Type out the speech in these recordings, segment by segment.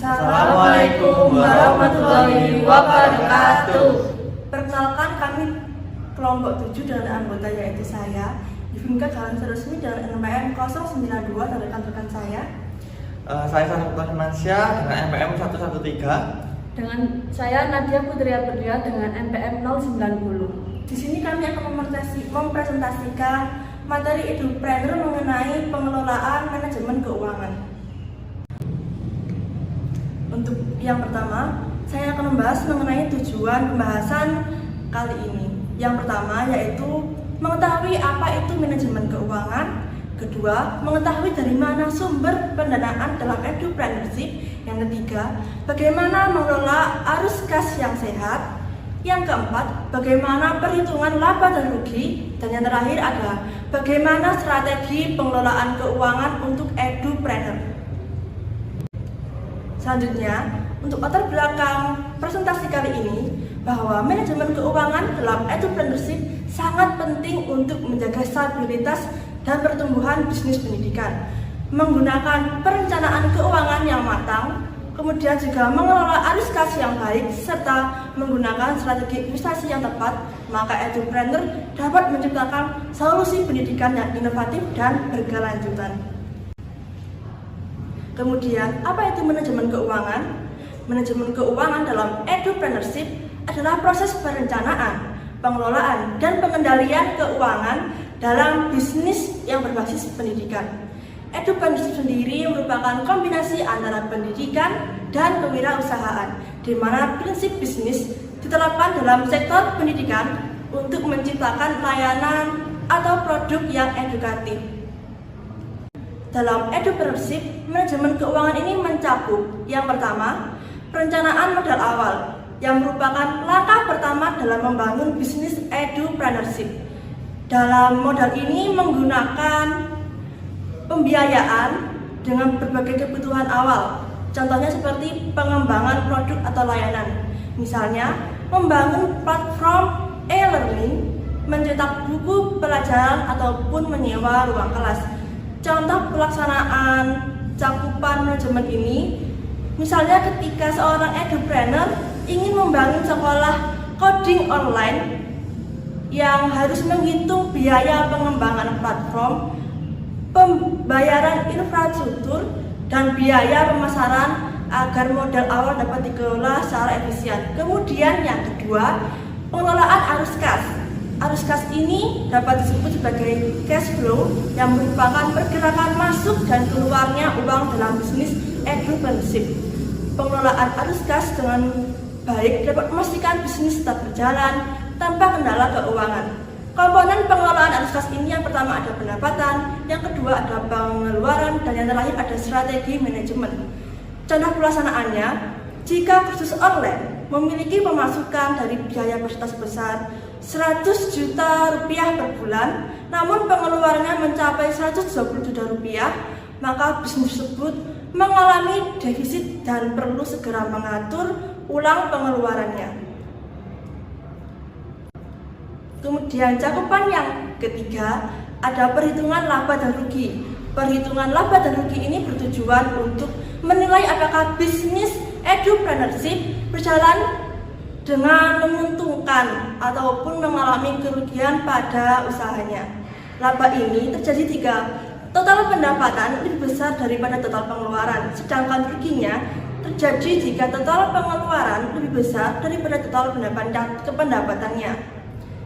Assalamualaikum warahmatullahi wabarakatuh. Perkenalkan, kami kelompok 7 dengan anggota yaitu saya, Ivinka Jalan Resmi dengan NPM 092 dan rekan-rekan saya. Saya Sanukta Himansyah dengan NPM 113. Dengan saya Nadia Putri Aprilia dengan NPM 090. Di sini kami akan mempresentasikan materi edupreneur mengenai pengelolaan manajemen keuangan. Untuk yang pertama, saya akan membahas mengenai tujuan pembahasan kali ini. Yang pertama yaitu mengetahui apa itu manajemen keuangan. Kedua, mengetahui dari mana sumber pendanaan dalam edupreneurship. Yang ketiga, bagaimana mengelola arus kas yang sehat. Yang keempat, bagaimana perhitungan laba dan rugi. Dan yang terakhir adalah bagaimana strategi pengelolaan keuangan untuk edupreneur. Selanjutnya, untuk latar belakang presentasi kali ini, bahwa manajemen keuangan dalam edupreneurship sangat penting untuk menjaga stabilitas dan pertumbuhan bisnis pendidikan, menggunakan perencanaan keuangan yang matang, kemudian juga mengelola arus kas yang baik, serta menggunakan strategi investasi yang tepat, maka edupreneur dapat menciptakan solusi pendidikan yang inovatif dan berkelanjutan. Kemudian, apa itu manajemen keuangan? Manajemen keuangan dalam edupreneurship adalah proses perencanaan, pengelolaan, dan pengendalian keuangan dalam bisnis yang berbasis pendidikan. Edupreneurship sendiri merupakan kombinasi antara pendidikan dan kewirausahaan, di mana prinsip bisnis diterapkan dalam sektor pendidikan untuk menciptakan layanan atau produk yang edukatif. Dalam edupreneurship, manajemen keuangan ini mencakup yang pertama, perencanaan modal awal, yang merupakan langkah pertama dalam membangun bisnis edupreneurship. Dalam modal ini menggunakan pembiayaan dengan berbagai kebutuhan awal, contohnya seperti pengembangan produk atau layanan. Misalnya, membangun platform e-learning, mencetak buku pelajaran, ataupun menyewa ruang kelas. Contoh pelaksanaan cakupan manajemen ini, misalnya ketika seorang edupreneur ingin membangun sekolah coding online yang harus menghitung biaya pengembangan platform, pembayaran infrastruktur, dan biaya pemasaran agar modal awal dapat dikelola secara efisien. Kemudian yang kedua, pengelolaan arus kas. Arus kas ini dapat disebut sebagai cash flow yang merupakan pergerakan masuk dan keluarnya uang dalam bisnis edupreneurship. Pengelolaan arus kas dengan baik dapat memastikan bisnis tetap berjalan tanpa kendala keuangan. Komponen pengelolaan arus kas ini yang pertama ada pendapatan, yang kedua ada pengeluaran, dan yang terakhir ada strategi manajemen. Contoh pelaksanaannya, jika kursus online memiliki pemasukan dari biaya peserta sebesar 100 juta rupiah per bulan, namun pengeluarannya mencapai 120 juta rupiah, maka bisnis tersebut mengalami defisit dan perlu segera mengatur ulang pengeluarannya. Kemudian cakupan yang ketiga ada perhitungan laba dan rugi. Perhitungan laba dan rugi ini bertujuan untuk menilai apakah bisnis edupreneurship berjalan dengan menguntungkan ataupun mengalami kerugian pada usahanya. Laba ini terjadi jika total pendapatan lebih besar daripada total pengeluaran, sedangkan ruginya terjadi jika total pengeluaran lebih besar daripada total pendapatannya.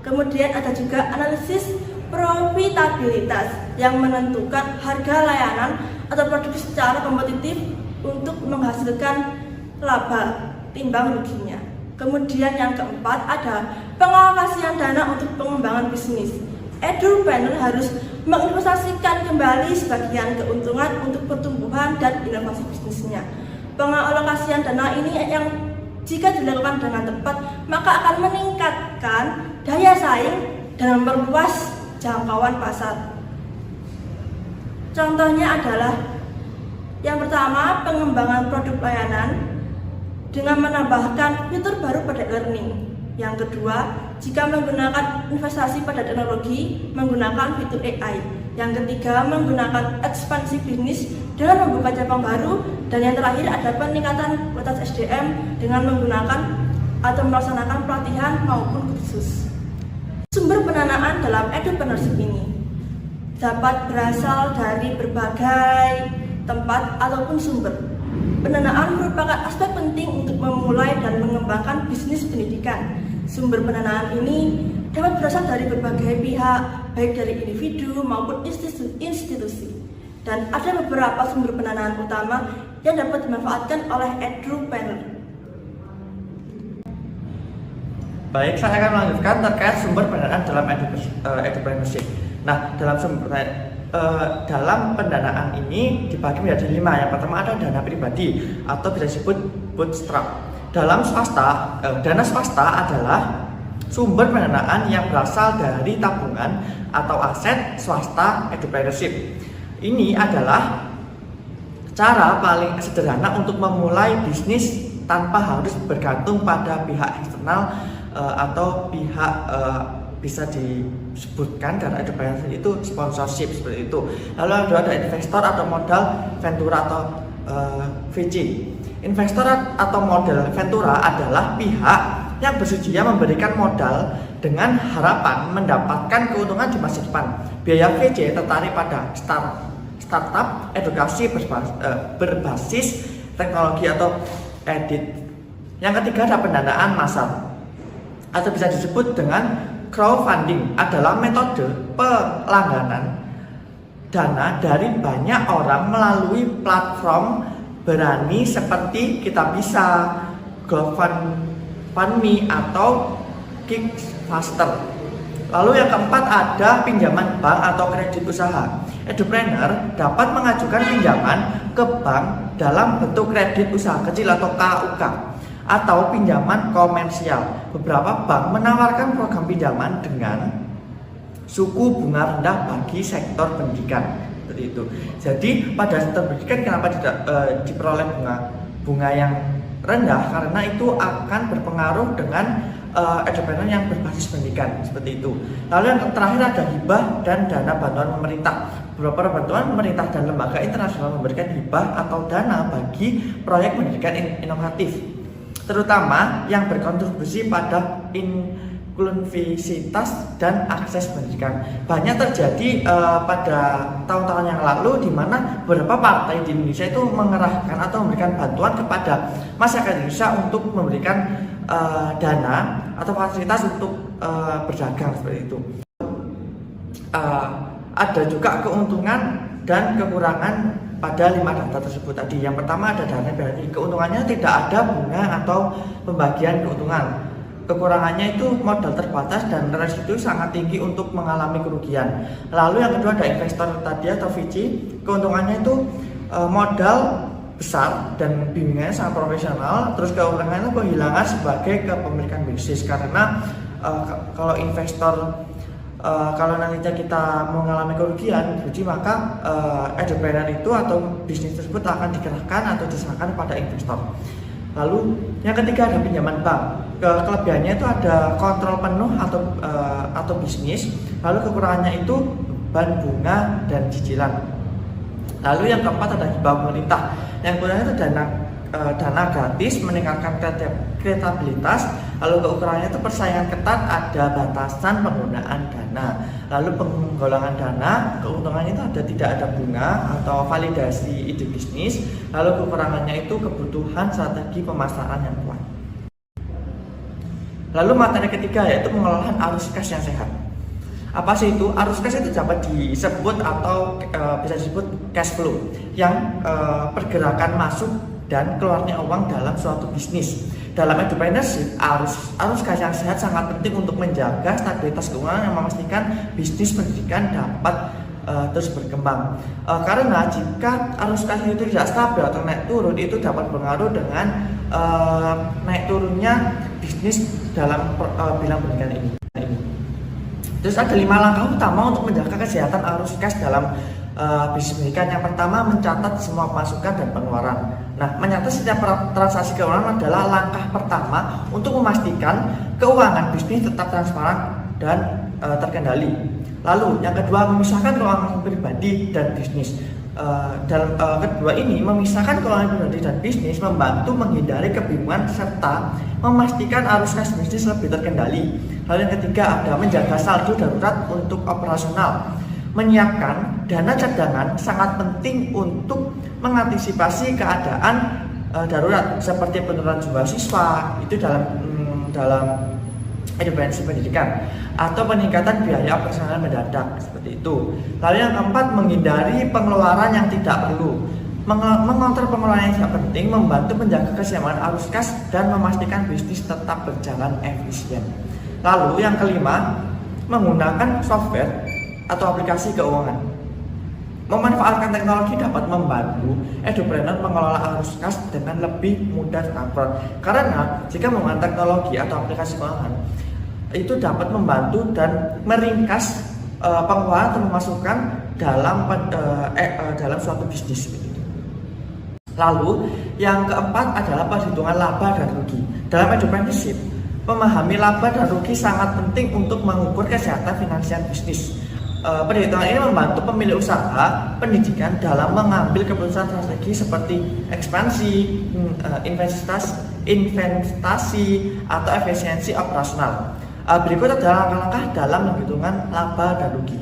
Kemudian ada juga analisis profitabilitas yang menentukan harga layanan atau produk secara kompetitif untuk menghasilkan laba timbang ruginya. Kemudian yang keempat ada pengalokasian dana untuk pengembangan bisnis. Edupreneur harus menginvestasikan kembali sebagian keuntungan untuk pertumbuhan dan inovasi bisnisnya. Pengalokasian dana ini yang jika dilakukan dengan tepat, maka akan meningkatkan daya saing dan memperluas jangkauan pasar. Contohnya adalah yang pertama, pengembangan produk layanan dengan menambahkan fitur baru pada learning. Yang kedua, jika menggunakan investasi pada teknologi, menggunakan fitur AI. Yang ketiga, menggunakan ekspansi bisnis dengan membuka cabang baru. Dan yang terakhir ada peningkatan kualitas SDM dengan menggunakan atau melaksanakan pelatihan maupun kursus. Sumber pendanaan dalam edupreneurship ini dapat berasal dari berbagai tempat ataupun sumber. Pendanaan merupakan aspek penting untuk memulai dan mengembangkan bisnis pendidikan. Sumber pendanaan ini dapat berasal dari berbagai pihak, baik dari individu maupun institusi. Dan ada beberapa sumber pendanaan utama yang dapat dimanfaatkan oleh edupreneur. Baik, saya akan melanjutkan terkait sumber pendanaan dalam edupreneurship. Nah, dalam pendanaan ini dibagi menjadi 5. Yang pertama ada dana pribadi atau bisa disebut bootstrap. Dana swasta adalah sumber pendanaan yang berasal dari tabungan atau aset swasta edupreneurship. Ini adalah cara paling sederhana untuk memulai bisnis tanpa harus bergantung pada pihak eksternal atau pihak bisa disebutkan karena edupreneurship itu sponsorship seperti itu. Lalu ada investor atau modal ventura atau VC. Investor atau modal ventura adalah pihak yang bersedia memberikan modal dengan harapan mendapatkan keuntungan di masa depan. Biaya VC tertarik pada startup edukasi berbasis teknologi atau edit. Yang ketiga ada pendanaan massal atau bisa disebut dengan crowdfunding, adalah metode pelangganan dana dari banyak orang melalui platform berani seperti Kitabisa, GoFundMe atau Kickstarter. Lalu yang keempat ada pinjaman bank atau kredit usaha. Edupreneur dapat mengajukan pinjaman ke bank dalam bentuk kredit usaha kecil atau KUK atau pinjaman komersial. Beberapa bank menawarkan program pinjaman dengan suku bunga rendah bagi sektor pendidikan. Seperti itu. Jadi pada sektor pendidikan kenapa tidak diperoleh bunga yang rendah? Karena itu akan berpengaruh dengan edupreneur yang berbasis pendidikan seperti itu. Lalu yang terakhir ada hibah dan dana bantuan pemerintah. Beberapa bantuan pemerintah dan lembaga internasional memberikan hibah atau dana bagi proyek pendidikan inovatif, terutama yang berkontribusi pada inklusivitas dan akses pendidikan. Banyak terjadi pada tahun-tahun yang lalu di mana beberapa partai di Indonesia itu mengerahkan atau memberikan bantuan kepada masyarakat Indonesia untuk memberikan dana atau fasilitas untuk berdagang seperti itu. Ada juga keuntungan dan kekurangan pada 5 data tersebut tadi. Yang pertama ada dana pribadi, keuntungannya tidak ada bunga atau pembagian keuntungan. Kekurangannya itu modal terbatas dan resiko sangat tinggi untuk mengalami kerugian. Lalu yang kedua ada investor tadi atau VC, keuntungannya itu modal besar dan bimbingannya sangat profesional. Terus kekurangannya kehilangan sebagai kepemilikan bisnis karena kalau investor kalau nantinya kita mengalami kerugian, jadi maka edupreneur itu atau bisnis tersebut akan dikerahkan atau diserahkan pada investor. Lalu yang ketiga ada pinjaman bank. Kelebihannya itu ada kontrol penuh atau bisnis. Lalu kekurangannya itu beban bunga dan cicilan. Lalu yang keempat ada hibah pemerintah. Yang kedua itu dana gratis meningkatkan kreativitas. Lalu kekurangannya itu persaingan ketat, ada batasan penggunaan dana. Lalu penggolongan dana, keuntungannya itu tidak ada bunga atau validasi ide bisnis. Lalu kekurangannya itu kebutuhan strategi pemasaran yang kuat. Lalu materi ketiga yaitu pengelolaan arus kas yang sehat. Apa sih itu? Arus kas itu dapat disebut atau bisa disebut cash flow yang pergerakan masuk dan keluarnya uang dalam suatu bisnis. Dalam entrepreneurship, arus kas yang sehat sangat penting untuk menjaga stabilitas keuangan yang memastikan bisnis pendidikan dapat terus berkembang. Karena jika arus kas itu tidak stabil atau naik turun, itu dapat berpengaruh dengan naik turunnya bisnis dalam bidang pendidikan ini. Terus ada 5 langkah utama untuk menjaga kesehatan arus kas dalam bisnis pendidikan. Yang pertama, mencatat semua pemasukan dan pengeluaran. Nah, mencatat setiap transaksi keuangan adalah langkah pertama untuk memastikan keuangan bisnis tetap transparan dan terkendali. Lalu yang kedua, memisahkan keuangan pribadi dan bisnis. Dalam kedua ini, memisahkan keuangan pribadi dan bisnis membantu menghindari kebingungan serta memastikan arus kas bisnis lebih terkendali. Lalu yang ketiga, ada menjaga saldo darurat untuk operasional. Menyiapkan dana cadangan sangat penting untuk mengantisipasi keadaan darurat seperti penurunan jumlah siswa itu dalam intervensi pendidikan atau peningkatan biaya operasional mendadak seperti itu. Lalu yang keempat, menghindari pengeluaran yang tidak perlu. Mengontrol pengeluaran yang tidak penting membantu menjaga keseimbangan arus kas dan memastikan bisnis tetap berjalan efisien. Lalu yang kelima, menggunakan software atau aplikasi keuangan. Memanfaatkan teknologi dapat membantu edupreneur mengelola arus kas dengan lebih mudah dan akurat. Karena jika menggunakan teknologi atau aplikasi keuangan, itu dapat membantu dan meringkas pengeluaran atau pemasukan dalam suatu bisnis. Lalu yang keempat adalah perhitungan laba dan rugi. Dalam entrepreneurship, memahami laba dan rugi sangat penting untuk mengukur kesehatan finansial bisnis. Perhitungan ini membantu pemilik usaha pendidikan dalam mengambil keputusan strategi seperti ekspansi, investasi, atau efisiensi operasional. Berikut adalah langkah-langkah dalam menghitung laba dan rugi.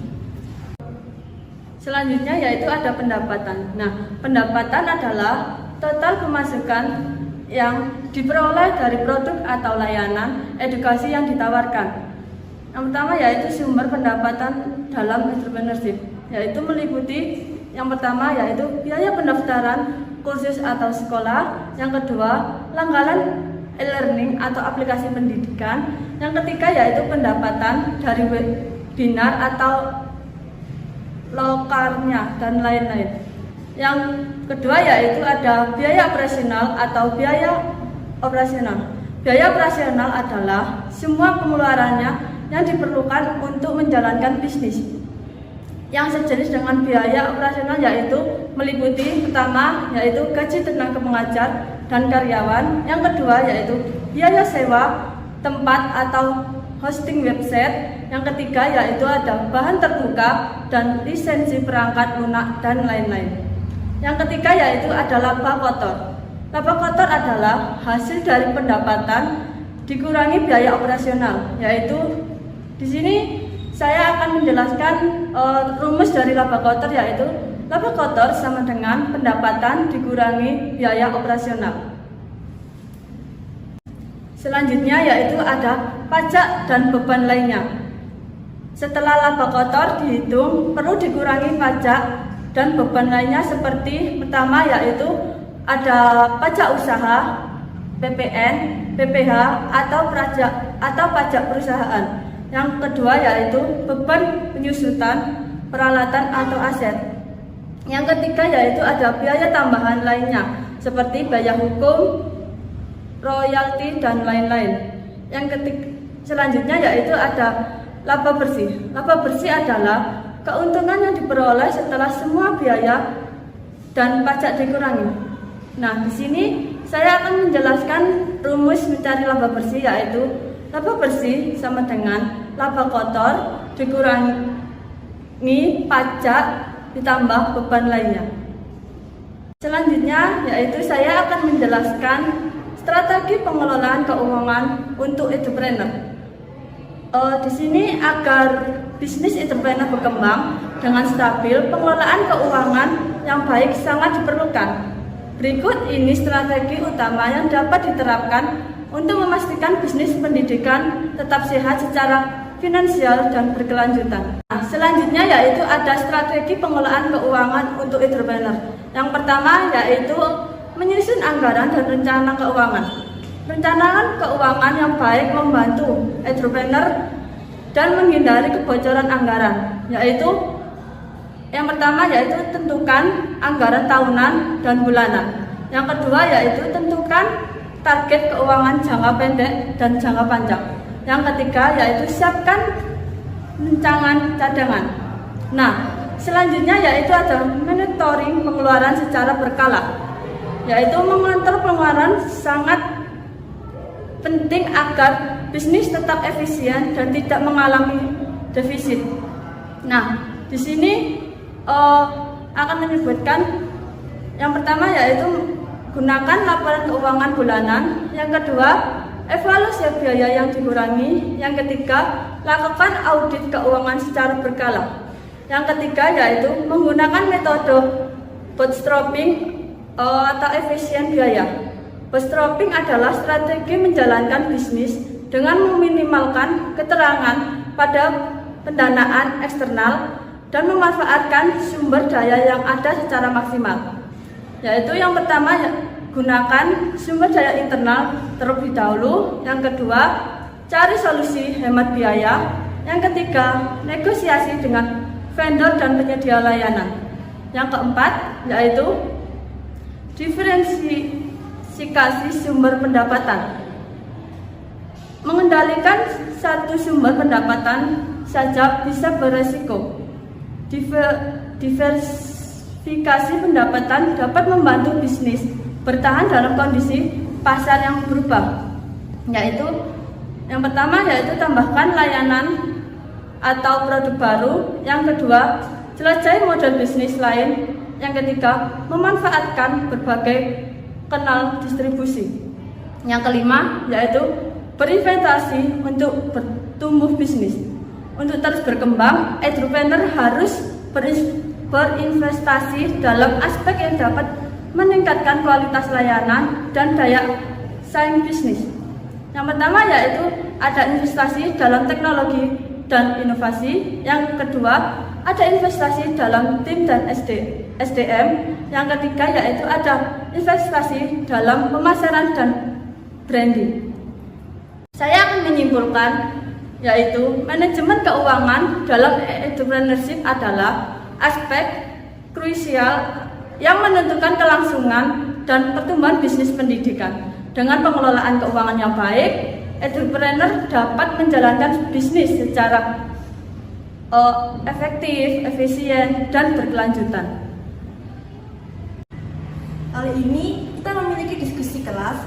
Selanjutnya yaitu ada pendapatan. Nah, pendapatan adalah total pemasukan yang diperoleh dari produk atau layanan edukasi yang ditawarkan. Yang pertama yaitu sumber pendapatan dalam entrepreneurship, yaitu meliputi yang pertama yaitu biaya pendaftaran kursus atau sekolah, yang kedua langganan e-learning atau aplikasi pendidikan, yang ketiga yaitu pendapatan dari webinar atau lokarnya dan lain-lain. Yang kedua yaitu ada biaya operasional atau biaya operasional. Biaya operasional adalah semua pengeluarannya yang diperlukan untuk menjalankan bisnis. Yang sejenis dengan biaya operasional yaitu meliputi pertama yaitu gaji tenaga pengajar dan karyawan, yang kedua yaitu biaya sewa tempat atau hosting website, yang ketiga yaitu ada bahan terbuka dan lisensi perangkat lunak dan lain-lain. Yang ketiga yaitu ada laba kotor. Laba kotor adalah hasil dari pendapatan dikurangi biaya operasional, yaitu di sini saya akan menjelaskan rumus dari laba kotor, yaitu laba kotor sama dengan pendapatan dikurangi biaya operasional. Selanjutnya yaitu ada pajak dan beban lainnya. Setelah laba kotor dihitung, perlu dikurangi pajak dan beban lainnya seperti pertama yaitu ada pajak usaha, PPN, PPH atau pajak perusahaan. Yang kedua yaitu beban penyusutan, peralatan atau aset. Yang ketiga yaitu ada biaya tambahan lainnya seperti biaya hukum, royalti dan lain-lain. Selanjutnya yaitu ada laba bersih. Laba bersih adalah keuntungan yang diperoleh setelah semua biaya dan pajak dikurangi. Nah, di sini saya akan menjelaskan rumus mencari laba bersih, yaitu laba bersih sama dengan laba kotor dikurangi pajak ditambah beban lainnya. Selanjutnya yaitu saya akan menjelaskan strategi pengelolaan keuangan untuk entrepreneur. Di sini agar bisnis entrepreneur berkembang dengan stabil, pengelolaan keuangan yang baik sangat diperlukan. Berikut ini strategi utama yang dapat diterapkan untuk memastikan bisnis pendidikan tetap sehat secara finansial dan berkelanjutan. Nah, selanjutnya yaitu ada strategi pengelolaan keuangan untuk entrepreneur. Yang pertama yaitu menyusun anggaran dan rencana keuangan. Perencanaan keuangan yang baik membantu entrepreneur dan menghindari kebocoran anggaran, yaitu yang pertama yaitu tentukan anggaran tahunan dan bulanan. Yang kedua yaitu tentukan target keuangan jangka pendek dan jangka panjang. Yang ketiga yaitu siapkan rancangan cadangan. Nah, selanjutnya yaitu ada monitoring pengeluaran secara berkala, yaitu mengontrol pengeluaran sangat penting agar bisnis tetap efisien dan tidak mengalami defisit. Nah, di sini akan menyebutkan yang pertama yaitu gunakan laporan keuangan bulanan, yang kedua evaluasi biaya yang dikurangi, yang ketiga lakukan audit keuangan secara berkala, yang ketiga yaitu menggunakan metode bootstrapping atau efisien biaya. Bootstrapping adalah strategi menjalankan bisnis dengan meminimalkan keterangan pada pendanaan eksternal dan memanfaatkan sumber daya yang ada secara maksimal. Yaitu yang pertama, gunakan sumber daya internal terlebih dahulu. Yang kedua, cari solusi hemat biaya. Yang ketiga, negosiasi dengan vendor dan penyedia layanan. Yang keempat, yaitu diversifikasi sumber pendapatan. Mengendalikan satu sumber pendapatan saja bisa beresiko. Diversifikasi pendapatan dapat membantu bisnis bertahan dalam kondisi pasar yang berubah. Yaitu yang pertama yaitu tambahkan layanan atau produk baru. Yang kedua, jelajahi model bisnis lain. Yang ketiga, memanfaatkan berbagai kanal distribusi. Yang kelima yaitu berinvestasi untuk bertumbuh bisnis. Untuk terus berkembang, entrepreneur harus berinvestasi dalam aspek yang dapat meningkatkan kualitas layanan dan daya saing bisnis. Yang pertama yaitu ada investasi dalam teknologi dan inovasi. Yang kedua, ada investasi dalam tim dan SDM. Yang ketiga yaitu ada investasi dalam pemasaran dan branding. Saya akan menyimpulkan yaitu manajemen keuangan dalam entrepreneurship adalah aspek krusial yang menentukan kelangsungan dan pertumbuhan bisnis pendidikan. Dengan pengelolaan keuangan yang baik, entrepreneur dapat menjalankan bisnis secara efektif, efisien, dan berkelanjutan. Kali ini kita memiliki diskusi kelas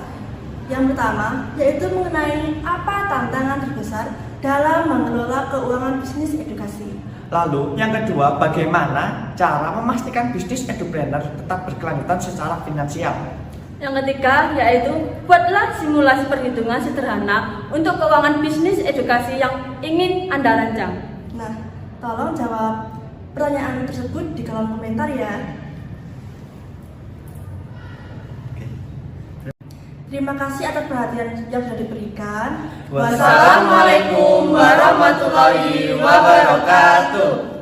yang pertama yaitu mengenai apa tantangan terbesar dalam mengelola keuangan bisnis edukasi. Lalu yang kedua, bagaimana cara memastikan bisnis entrepreneur tetap berkelanjutan secara finansial. Yang ketiga yaitu buatlah simulasi perhitungan sederhana untuk keuangan bisnis edukasi yang ingin Anda rancang. Nah, tolong jawab pertanyaan tersebut di kolom komentar ya. Terima kasih atas perhatian yang sudah diberikan. Wassalamualaikum warahmatullahi wabarakatuh.